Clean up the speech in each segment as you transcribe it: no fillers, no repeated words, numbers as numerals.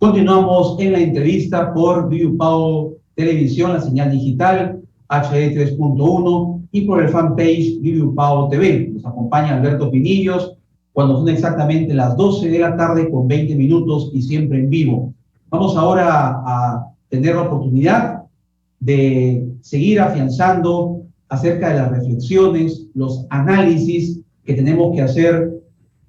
Continuamos en la entrevista por Viu Pau Televisión, la señal digital HD 3.1 y por el fanpage Viu Pau TV. Nos acompaña Alberto Pinillos cuando son exactamente las 12 de la tarde con 20 minutos y siempre en vivo. Vamos ahora a tener la oportunidad de seguir afianzando acerca de las reflexiones, los análisis que tenemos que hacer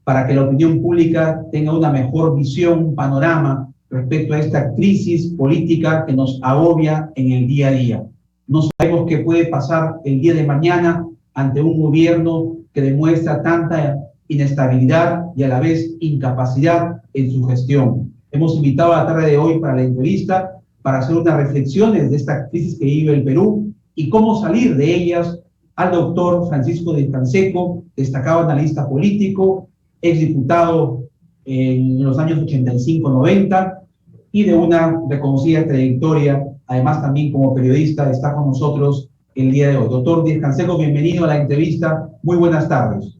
para que la opinión pública tenga una mejor visión, un panorama respecto a esta crisis política que nos agobia en el día a día. No sabemos qué puede pasar el día de mañana ante un gobierno que demuestra tanta inestabilidad y a la vez incapacidad en su gestión. Hemos invitado a la tarde de hoy para la entrevista para hacer unas reflexiones de esta crisis que vive el Perú y cómo salir de ellas al doctor Francisco Díaz Canseco, destacado analista político, exdiputado en los años 85-90 y de una reconocida trayectoria, además también como periodista, está con nosotros el día de hoy. Doctor Díaz Canseco, bienvenido a la entrevista. Muy buenas tardes.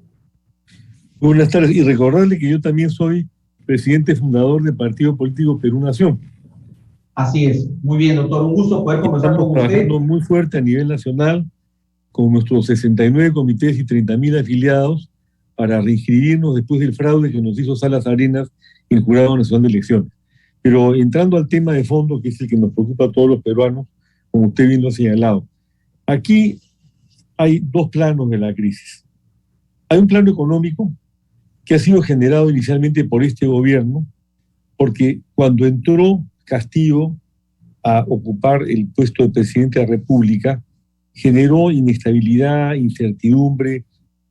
Buenas tardes, y recordarle que yo también soy presidente fundador del partido político Perú Nación. Así es. Muy bien, doctor. Un gusto poder conversar con usted. Estamos trabajando muy fuerte a nivel nacional con nuestros 69 comités y 30.000 afiliados para reinscribirnos después del fraude que nos hizo Salas Arenas en el Jurado Nacional de Elecciones. Pero entrando al tema de fondo, que es el que nos preocupa a todos los peruanos, como usted bien lo ha señalado, aquí hay dos planos de la crisis. Hay un plano económico que ha sido generado inicialmente por este gobierno, porque cuando entró Castillo a ocupar el puesto de presidente de la República, generó inestabilidad, incertidumbre,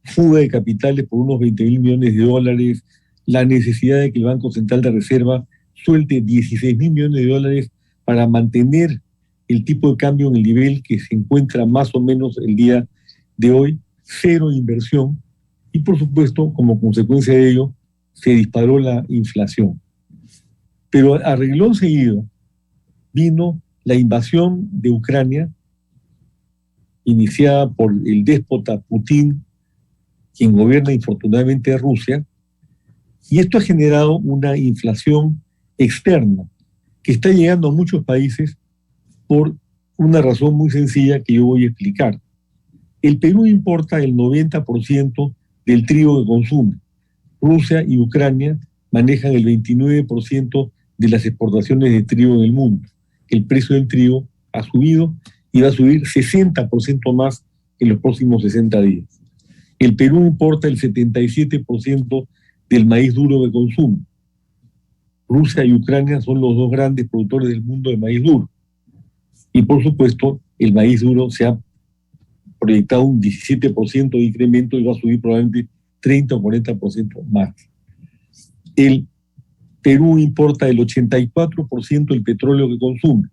fuga de capitales por unos 20.000 millones de dólares, la necesidad de que el Banco Central de Reserva suelte 16.000 millones de dólares para mantener el tipo de cambio en el nivel que se encuentra más o menos el día de hoy, cero inversión, y por supuesto, como consecuencia de ello, se disparó la inflación. Pero a renglón seguido vino la invasión de Ucrania, iniciada por el déspota Putin, quien gobierna infortunadamente Rusia, y esto ha generado una inflación externa que está llegando a muchos países por una razón muy sencilla que yo voy a explicar. El Perú importa el 90% del trigo que consume. Rusia y Ucrania manejan el 29% de las exportaciones de trigo en el mundo. El precio del trigo ha subido y va a subir 60% más en los próximos 60 días. El Perú importa el 77% del maíz duro que consume. Rusia y Ucrania son los dos grandes productores del mundo de maíz duro. Y por supuesto, el maíz duro se ha proyectado un 17% de incremento y va a subir probablemente 30 o 40% más. El Perú importa el 84% del petróleo que consume.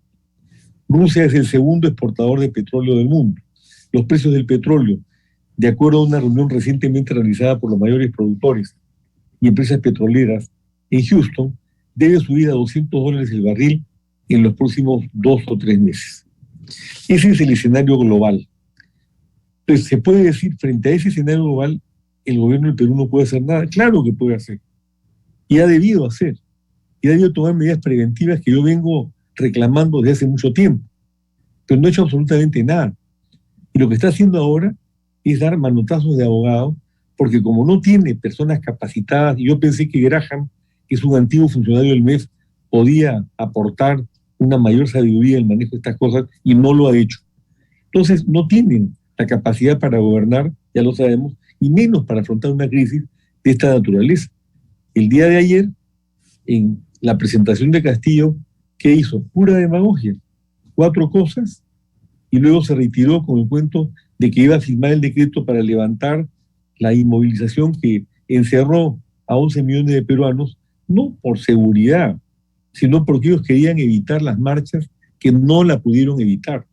Rusia es el segundo exportador de petróleo del mundo. Los precios del petróleo, de acuerdo a una reunión recientemente realizada por los mayores productores y empresas petroleras en Houston, debe subir a $200 el barril en los próximos 2 o 3 meses. Ese es el escenario global. Entonces, se puede decir, frente a ese escenario global, el gobierno del Perú no puede hacer nada. Claro que puede hacer. Y ha debido hacer. Y ha debido tomar medidas preventivas que yo vengo reclamando desde hace mucho tiempo. Pero no ha hecho absolutamente nada. Y lo que está haciendo ahora es dar manotazos de abogado, porque como no tiene personas capacitadas, y yo pensé que Graham, que es un antiguo funcionario del MEF, podía aportar una mayor sabiduría en el manejo de estas cosas, y no lo ha hecho. Entonces, no tienen la capacidad para gobernar, ya lo sabemos, y menos para afrontar una crisis de esta naturaleza. El día de ayer, en la presentación de Castillo, ¿qué hizo? Pura demagogia. 4 cosas, y luego se retiró con el cuento de que iba a firmar el decreto para levantar la inmovilización que encerró a 11 millones de peruanos, no por seguridad, sino porque ellos querían evitar las marchas que no la pudieron evitar.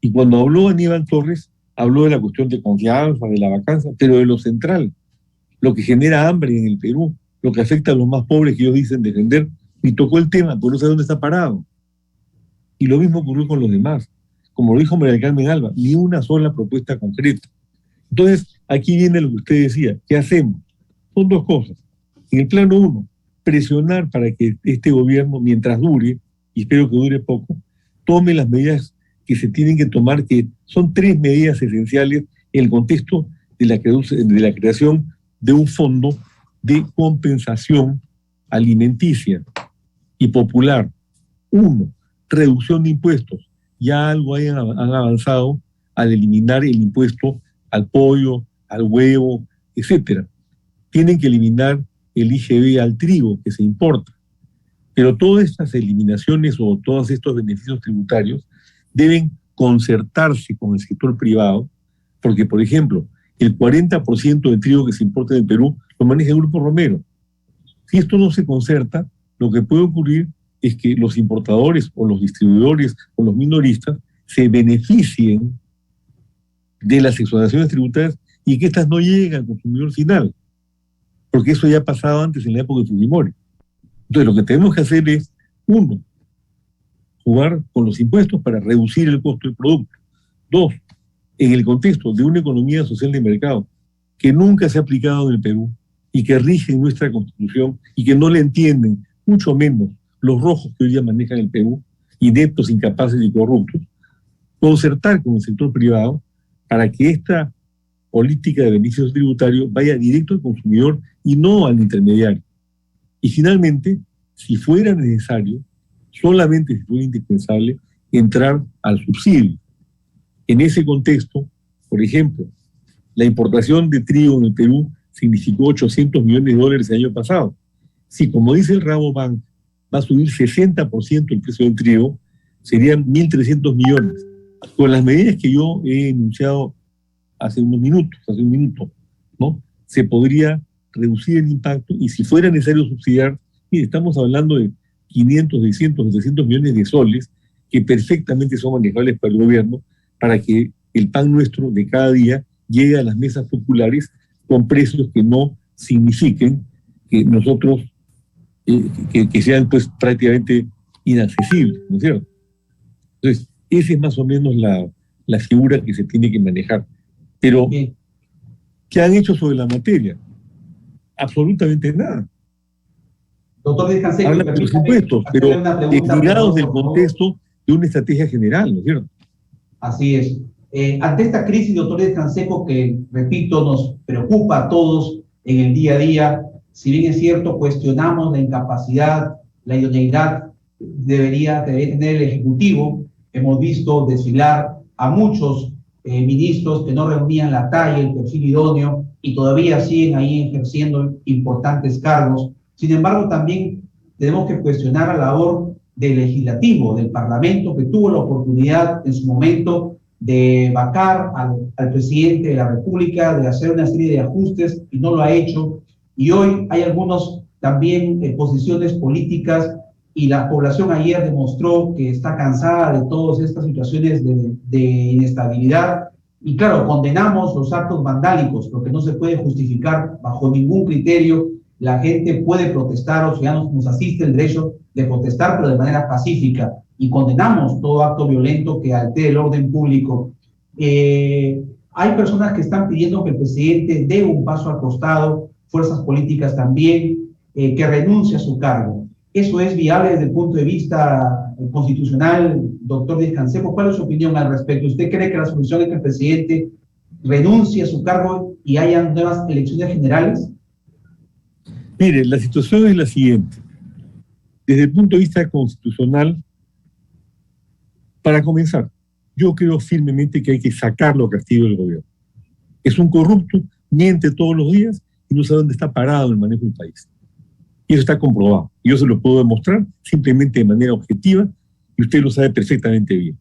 Y cuando habló Aníbal Torres, habló de la cuestión de confianza, de la vacancia, pero de lo central, lo que genera hambre en el Perú, lo que afecta a los más pobres que ellos dicen defender, y tocó el tema, pero no sabe dónde está parado. Y lo mismo ocurrió con los demás. Como lo dijo María del Carmen Alba, ni una sola propuesta concreta. Entonces, aquí viene lo que usted decía, ¿qué hacemos? Son 2 cosas. En el plano 1, presionar para que este gobierno, mientras dure, y espero que dure poco, tome las medidas que se tienen que tomar, que son 3 medidas esenciales en el contexto de la creación de un fondo de compensación alimenticia y popular. 1, reducción de impuestos. Ya algo han avanzado al eliminar el impuesto al pollo, al huevo, etcétera. Tienen que eliminar el IGB al trigo que se importa. Pero todas estas eliminaciones o todos estos beneficios tributarios deben concertarse con el sector privado, porque, por ejemplo, el 40% del trigo que se importa en el Perú lo maneja el Grupo Romero. Si esto no se concerta, lo que puede ocurrir es que los importadores o los distribuidores o los minoristas se beneficien de las exoneraciones tributarias y que estas no lleguen al consumidor final, porque eso ya ha pasado antes en la época de Fujimori. Entonces, lo que tenemos que hacer es, 1, jugar con los impuestos para reducir el costo del producto. 2, en el contexto de una economía social de mercado que nunca se ha aplicado en el Perú y que rige en nuestra Constitución y que no le entienden, mucho menos los rojos que hoy día manejan el Perú, ineptos, incapaces y corruptos, concertar con el sector privado para que esta política de beneficios tributarios vaya directo al consumidor y no al intermediario. Y finalmente, si fuera necesario, solamente si fuera indispensable, entrar al subsidio. En ese contexto, por ejemplo, la importación de trigo en el Perú significó $800 millones el año pasado. Si, como dice el Rabobank, va a subir 60% el precio del trigo, serían 1.300 millones. Con las medidas que yo he enunciado hace un minuto, ¿no? Se podría reducir el impacto y si fuera necesario subsidiar, mire, estamos hablando de 500, 600, 700 millones de soles que perfectamente son manejables para el gobierno para que el pan nuestro de cada día llegue a las mesas populares con precios que no signifiquen que nosotros, que sean pues prácticamente inaccesibles, ¿no es cierto? Entonces, esa es más o menos la figura que se tiene que manejar. Pero, ¿qué han hecho sobre la materia? Absolutamente nada. Doctor Díaz Canseco, hablan de los impuestos, pero desligados del contexto de una estrategia general, ¿no es cierto? Así es. Ante esta crisis, doctor Díaz Canseco, que, repito, nos preocupa a todos en el día a día, si bien es cierto, cuestionamos la incapacidad, la idoneidad debería tener el Ejecutivo. Hemos visto desfilar a muchos ministros que no reunían la talla, el perfil idóneo, y todavía siguen ahí ejerciendo importantes cargos. Sin embargo, también tenemos que cuestionar la labor del legislativo, del Parlamento, que tuvo la oportunidad en su momento de vacar al presidente de la República, de hacer una serie de ajustes, y no lo ha hecho. Y hoy hay algunos también posiciones políticas, y la población ayer demostró que está cansada de todas estas situaciones de inestabilidad. Y claro, condenamos los actos vandálicos, porque no se puede justificar bajo ningún criterio. La gente puede protestar, o sea, nos asiste el derecho de protestar, pero de manera pacífica, y condenamos todo acto violento que altere el orden público. Hay personas que están pidiendo que el presidente dé un paso al costado, fuerzas políticas también, que renuncie a su cargo. ¿Eso es viable desde el punto de vista constitucional, doctor Díaz Canseco? ¿Cuál es su opinión al respecto? ¿Usted cree que la solución es que el presidente renuncie a su cargo y haya nuevas elecciones generales? Mire, la situación es la siguiente. Desde el punto de vista constitucional, para comenzar, yo creo firmemente que hay que sacarlo a Castillo del gobierno. Es un corrupto, miente todos los días y no sabe dónde está parado en el manejo del país. Y eso está comprobado. Y yo se lo puedo demostrar simplemente de manera objetiva y usted lo sabe perfectamente bien.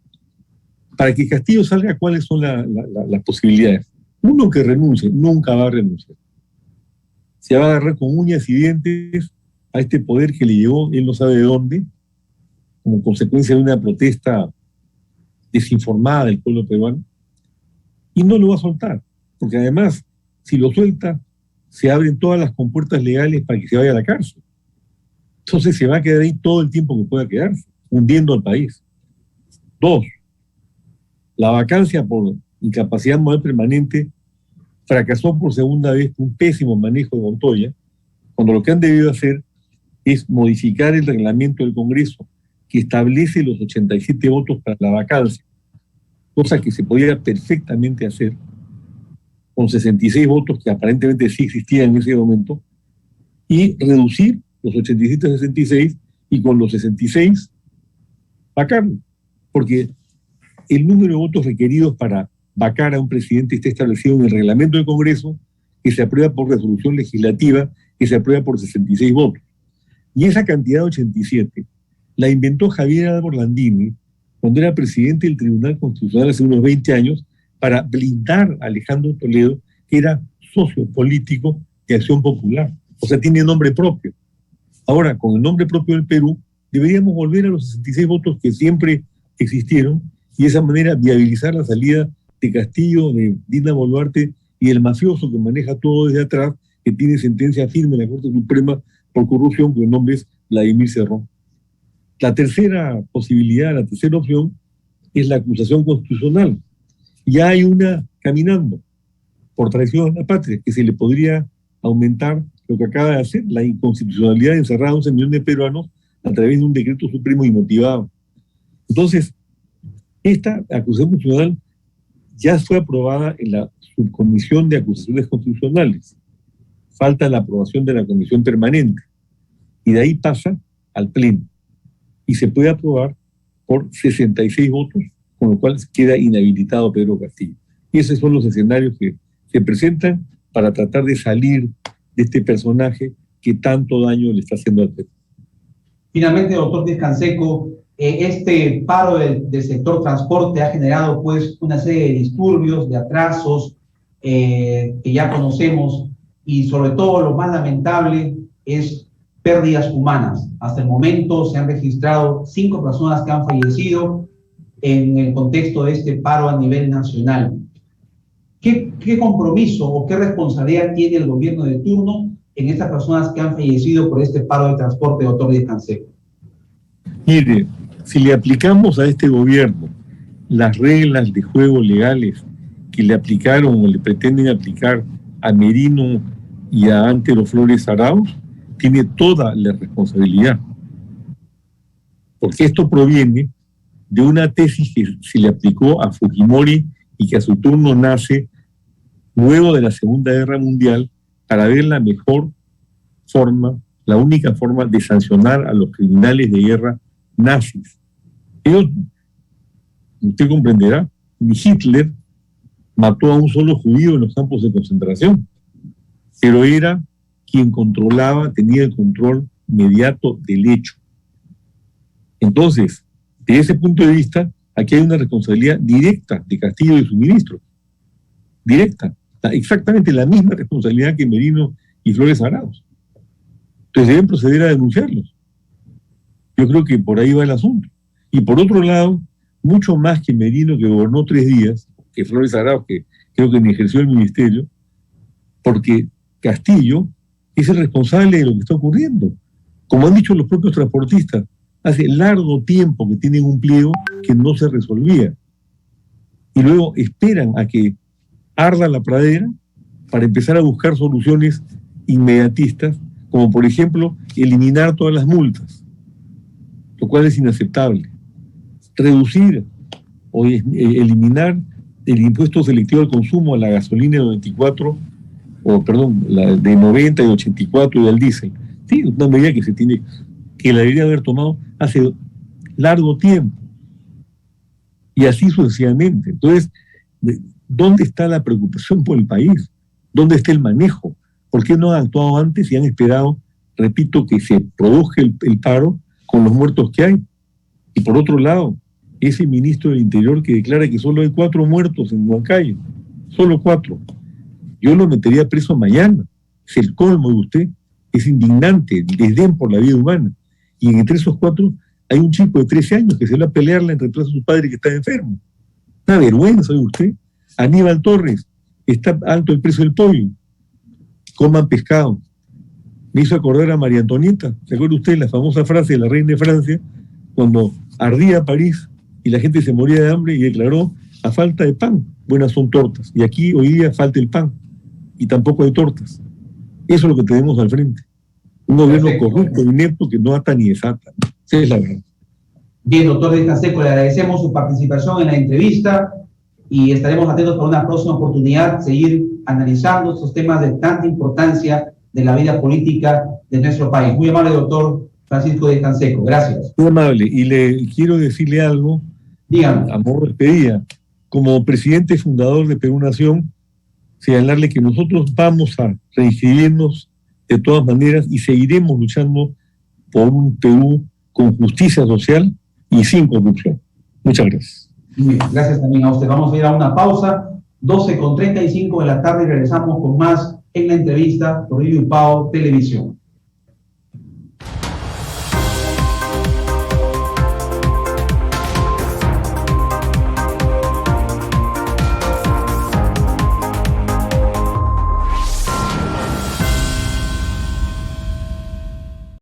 Para que Castillo salga, ¿cuáles son las posibilidades? Uno, que renuncie, nunca va a renunciar. Se va a agarrar con uñas y dientes a este poder que le llegó, él no sabe de dónde, como consecuencia de una protesta desinformada del pueblo peruano, y no lo va a soltar, porque además, si lo suelta, se abren todas las compuertas legales para que se vaya a la cárcel. Entonces se va a quedar ahí todo el tiempo que pueda quedarse, hundiendo al país. 2, la vacancia por incapacidad moral permanente fracasó por segunda vez con un pésimo manejo de Montoya, cuando lo que han debido hacer es modificar el reglamento del Congreso que establece los 87 votos para la vacancia, cosa que se podía perfectamente hacer con 66 votos que aparentemente sí existían en ese momento, y reducir los 87 a 66 y con los 66 vacarlo, porque el número de votos requeridos para vacar a un presidente está establecido en el reglamento del Congreso, que se aprueba por resolución legislativa, que se aprueba por 66 votos. Y esa cantidad de 87 la inventó Javier Álvaro Landini cuando era presidente del Tribunal Constitucional hace unos 20 años para blindar a Alejandro Toledo, que era socio político de Acción Popular. O sea, tiene nombre propio. Ahora, con el nombre propio del Perú, deberíamos volver a los 66 votos que siempre existieron y de esa manera viabilizar la salida de Castillo, de Dina Boluarte y el mafioso que maneja todo desde atrás, que tiene sentencia firme en la Corte Suprema por corrupción, cuyo nombre es Vladimir Cerrón. La tercera posibilidad, la tercera opción, es la acusación constitucional. Ya hay una caminando por traición a la patria, que se le podría aumentar lo que acaba de hacer, la inconstitucionalidad de encerrar a 11 millones de peruanos a través de un decreto supremo inmotivado. Entonces, esta acusación constitucional ya fue aprobada en la subcomisión de acusaciones constitucionales. Falta la aprobación de la comisión permanente. Y de ahí pasa al pleno. Y se puede aprobar por 66 votos, con lo cual queda inhabilitado Pedro Castillo. Y esos son los escenarios que se presentan para tratar de salir de este personaje que tanto daño le está haciendo al Perú. Finalmente, doctor Díaz Canseco, este paro del sector transporte ha generado pues una serie de disturbios, de atrasos que ya conocemos, y sobre todo lo más lamentable es pérdidas humanas. Hasta el momento se han registrado 5 personas que han fallecido en el contexto de este paro a nivel nacional. ¿Qué compromiso o qué responsabilidad tiene el gobierno de turno en estas personas que han fallecido por este paro de transporte, doctor Díaz Canseco? Mire, si le aplicamos a este gobierno las reglas de juego legales que le aplicaron o le pretenden aplicar a Merino y a Antero Flores Arauz, tiene toda la responsabilidad. Porque esto proviene de una tesis que se le aplicó a Fujimori y que a su turno nace luego de la Segunda Guerra Mundial para ver la mejor forma, la única forma de sancionar a los criminales de guerra nazis. Ellos, usted comprenderá, Hitler mató a un solo judío en los campos de concentración, pero era quien controlaba, tenía el control inmediato del hecho. Entonces, desde ese punto de vista, aquí hay una responsabilidad directa de Castillo y de su ministro. Directa. Exactamente la misma responsabilidad que Merino y Flores Arauz. Entonces deben proceder a denunciarlos. Yo creo que por ahí va el asunto. Y por otro lado, mucho más que Merino, que gobernó 3 días, que Flores Arauz, que creo que ni ejerció el ministerio, porque Castillo es el responsable de lo que está ocurriendo. Como han dicho los propios transportistas, hace largo tiempo que tienen un pliego que no se resolvía. Y luego esperan a que arda la pradera para empezar a buscar soluciones inmediatistas, como por ejemplo eliminar todas las multas, lo cual es inaceptable. Reducir o eliminar el impuesto selectivo al consumo a la gasolina de 94, la de 90 y 84 y al diésel. Sí, una medida que la debería haber tomado hace largo tiempo. Y así sucesivamente. Entonces, ¿dónde está la preocupación por el país? ¿Dónde está el manejo? ¿Por qué no han actuado antes y han esperado, repito, que se produzca el paro con los muertos que hay? Y por otro lado, ese ministro del Interior que declara que solo hay 4 muertos en Huancayo, solo 4. Yo lo metería preso mañana. Es el colmo de usted. Es indignante, el desdén por la vida humana. Y entre esos 4 hay un chico de 13 años que se va a pelearla en reemplazo de su padre que está enfermo. Una vergüenza de usted. Aníbal Torres, está alto el precio del pollo. Coman pescado. Me hizo acordar a María Antonieta. ¿Se acuerda usted la famosa frase de la reina de Francia cuando ardía París y la gente se moría de hambre y declaró: a falta de pan, buenas son tortas? Y aquí hoy día falta el pan y tampoco hay tortas. Eso es lo que tenemos al frente. Un gobierno corrupto, inepto, que no ata ni desata. Esa es la verdad. Bien, doctor Díaz Canseco, le agradecemos su participación en la entrevista y estaremos atentos para una próxima oportunidad seguir analizando estos temas de tanta importancia de la vida política de nuestro país. Muy amable, doctor Francisco Díaz Canseco. Gracias. Muy amable. Y le quiero decirle algo. Dígame. A modo de despedida. Como presidente fundador de Perú Nación, señalarle que nosotros vamos a reinscribirnos de todas maneras y seguiremos luchando por un Perú con justicia social y sin corrupción. Muchas gracias. Muy bien, gracias también a usted. Vamos a ir a una pausa, 12:35 de la tarde, y regresamos con más en la entrevista por Viviupao Televisión.